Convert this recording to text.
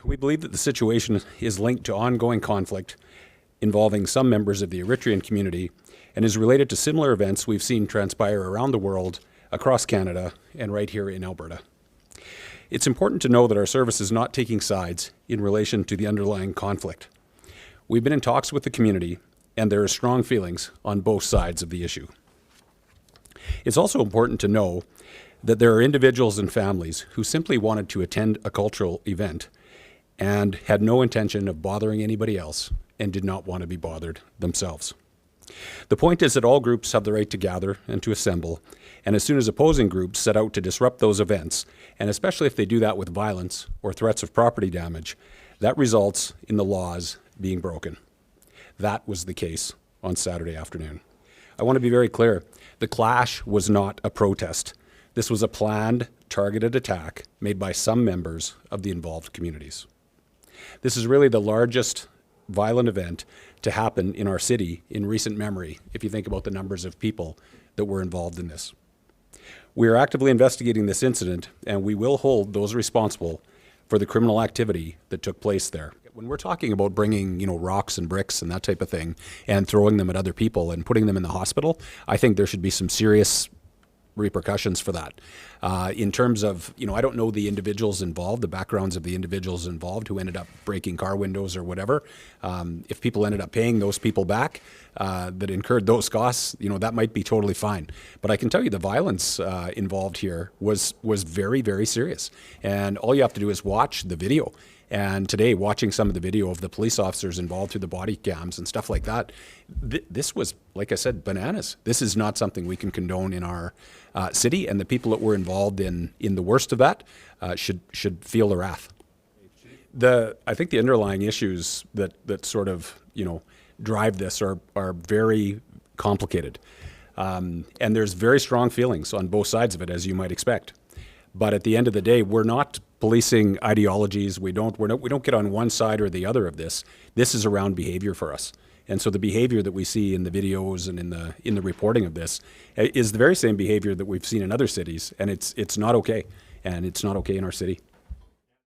We believe that the situation is linked to ongoing conflict involving some members of the Eritrean community and is related to similar events we've seen transpire around the world, across Canada, and right here in Alberta. It's important to know that our service is not taking sides in relation to the underlying conflict. We've been in talks with the community, and there are strong feelings on both sides of the issue. It's also important to know that there are individuals and families who simply wanted to attend a cultural event and had no intention of bothering anybody else and did not want to be bothered themselves. The point is that all groups have the right to gather and to assemble, and as soon as opposing groups set out to disrupt those events, and especially if they do that with violence or threats of property damage, that results in the laws being broken. That was the case on Saturday afternoon. I want to be very clear. The clash was not a protest. This was a planned, targeted attack made by some members of the involved communities. This is really the largest violent event to happen in our city in recent memory, if you think about the numbers of people that were involved in this. We are actively investigating this incident, and we will hold those responsible for the criminal activity that took place there. When we're talking about bringing, rocks and bricks and that type of thing and throwing them at other people and putting them in the hospital, I think there should be some serious repercussions for that. In terms of, I don't know the individuals involved, the backgrounds of the individuals involved who ended up breaking car windows or whatever. If people ended up paying those people back that incurred those costs, that might be totally fine. But I can tell you the violence involved here was very, very serious. And all you have to do is watch the video. And today, watching some of the video of the police officers involved through the body cams and stuff like that, this was, like I said, bananas. This is not something we can condone in our city, and the people that were involved in the worst of that should feel the wrath. I think the underlying issues that sort of drive this are very complicated, and there's very strong feelings on both sides of it, as you might expect. But at the end of the day, we're not policing ideologies. We don't get on one side or the other of this. This is around behavior for us. And so the behavior that we see in the videos and in the reporting of this is the very same behavior that we've seen in other cities, and it's not okay. And it's not okay in our city.